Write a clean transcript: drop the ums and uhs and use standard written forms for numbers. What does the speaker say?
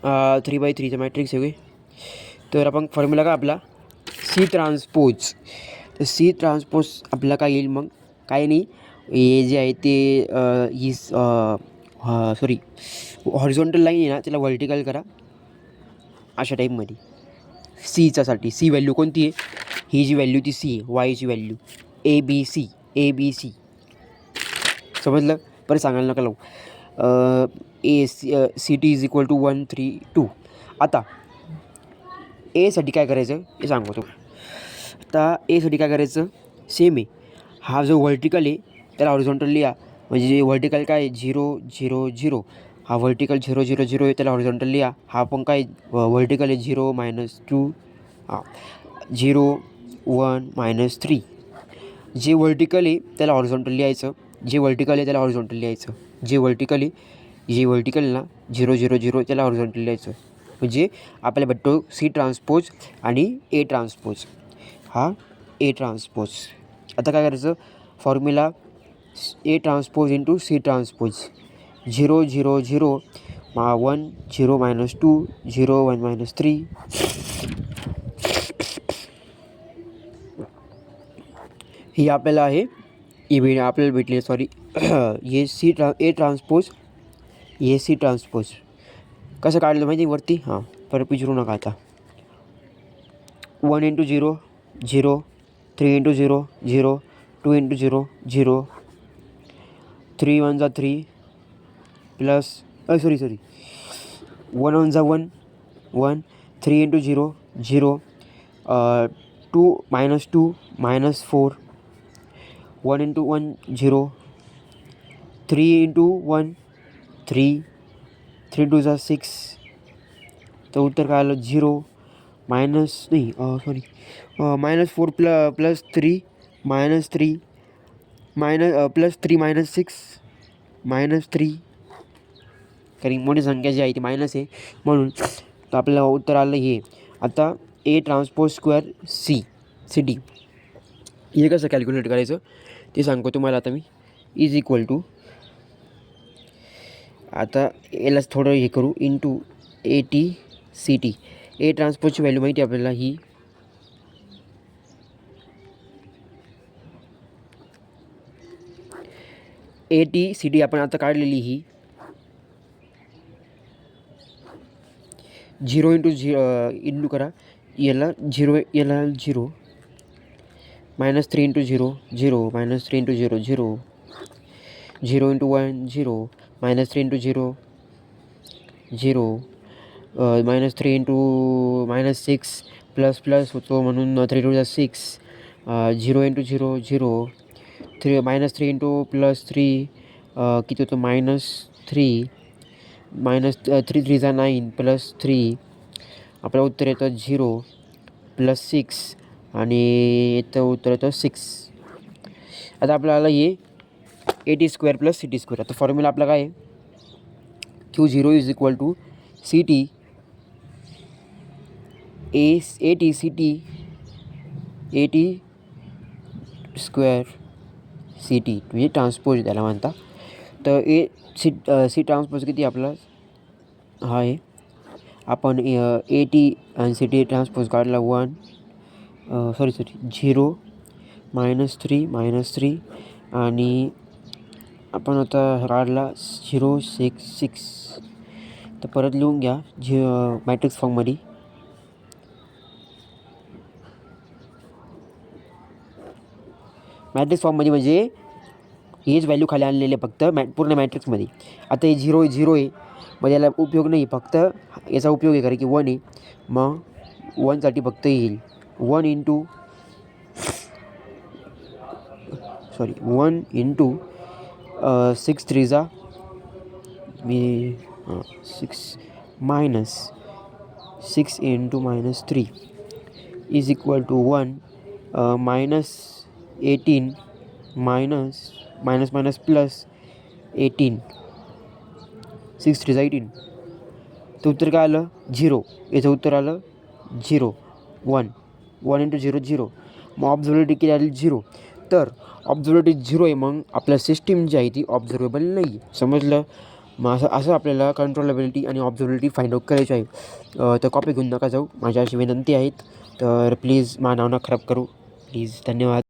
3/3चा matrix आहे. तर आपण फॉर्म्युला काय आपला सी ट्रान्सपोज. तर सी ट्रान्सपोज आपला काय येईल मग, काय नाही, हे जे आहे ते ही सॉरी हॉरिझॉन्टल लाईन आहे ना, त्याला व्हर्टिकल करा अशा टाईपमध्ये. सीच्यासाठी सी व्हॅल्यू कोणती आहे, ही जी व्हॅल्यू ती सी आहे, वायची व्हॅल्यू ए बी सी. समजलं, परत सांगायला नका लावू. C T is equal to 1 3 2. आता एसाठी काय करायचं हे सांगतो. आता एसाठी काय करायचं, सेम आहे, हा जो व्हर्टिकल आहे त्याला हॉरिझॉन्टल लिहा. म्हणजे जे व्हर्टिकल काय आहे 0 0 0, हा व्हर्टिकल 0 0 0 आहे, त्याला हॉरिझॉन्टल लिहा. हा पण काय व्हर्टिकल आहे 0 -2, हा 0 1 -3. जे व्हर्टिकल आहे त्याला हॉरिझॉन्टल लिहायचं, जे व्हर्टिकल आहे त्याला हॉरिझॉन्टल लिहायचं. जे व्हर्टिकल आहे ना 0 0 0 त्याला हॉरिझॉन्टल लिहायचं. म्हणजे आपल्याला भेटतो सी ट्रान्सपोज आणि ए ट्रान्सपोज. हा ए ट्रान्सपोज. आता काय करायचं, फॉर्म्युला ए ट्रान्सपोज इंटू सी ट्रान्सपोज. 0 0 0 1 0 -2 0 1 -3. ही आपल्याला आहे आपल्याला भेटली, सॉरी हे ए ट्रान्सपोज, हे सी ट्रान्सपोज. कसं काढलं माहिती वरती, हां परत विचारू नका आता. 1 × 0 0, 3 × 0 0, 2 × 0 0, 3 1 3 प्लस 1 1 1 1, 3 × 0 0, 2 -2 -4, 1 × 1 0, 3 × 1 3, 3 2 6. तर उत्तर काय आलं 0 -4 प्लस 3 -3 प्लस 3 -6 -3. कारण मोठी संख्या जी आहे ती मायनस आहे म्हणून. तर आपल्याला उत्तर आलं हे. आता ए ट्रान्सपोज स्क्वेअर सी टी हे कसं कॅल्क्युलेट करायचं ते सांगतो तुम्हाला आता मी. इज इक्वल टू, आता यालाच थोडं हे करू, into A T C T. A ट्रान्सपोजची व्हॅल्यू माहिती आहे आपल्याला, ही ए टी सी टी आपण आता काढलेली, ही 0 इंटू करा, याला 0 याला 0, -3 × 0 0, -3 × 0 0, 0 × 1 0, -3 × 0 0, -3 × -6 प्लस प्लस होतो म्हणून 3 2 6, 0 × 0 0, -3 × +3 किती होतं -3, -3 3 9 +3. आपलं उत्तर येतं 0 +6 आणि येतं उत्तर येतं 6. आता आपल्याला हे AT² + CT². आता फॉर्म्युला आपला काय आहे, Q0 is equal to CT AT CT म्हणजे ट्रान्सपोज त्याला म्हणता. तर सी ट्रान्सपोज किती आपला हा आहे, आपण AT आणि CT ट्रान्सपोज काढला 1 0 -3 -3 आणि आपण आता काढला 0 6 6. तर परत लिहून घ्या मॅट्रिक्स फॉर्ममध्ये. मॅट्रिक्स फॉर्ममध्ये म्हणजे हेच व्हॅल्यू खाली आणलेले फक्त पूर्ण मॅट्रिक्समध्ये. आता हे 0 आहे म्हणजे याला उपयोग नाही, फक्त याचा उपयोग आहे कारण की 1 आहे, मग 1साठी फक्त येईल 1 × 6 3 6 -6 × -3 इज इक्वल टू 1 -18 प्लस 18, 6 3 18. तर उत्तर काय आलं 0. याचं उत्तर आलं 0 1 1 × 0 0. मग ऑब्झर्वेबिलिटी किती आली 0. तर ऑब्झर्वेबिलिटी 0 आहे, मग आपल्या सिस्टीम जी आहे ती ऑब्झर्वेबल नाही. समजलं. मग असं असं आपल्याला कंट्रोलेबिलिटी आणि ऑब्झर्वेबिलिटी फाइंड आउट करायची आहे. तर कॉपी घेऊन नका जाऊ, माझी अशी विनंती आहेत. तर प्लीज माझं नाव न खराब करू प्लीज. धन्यवाद.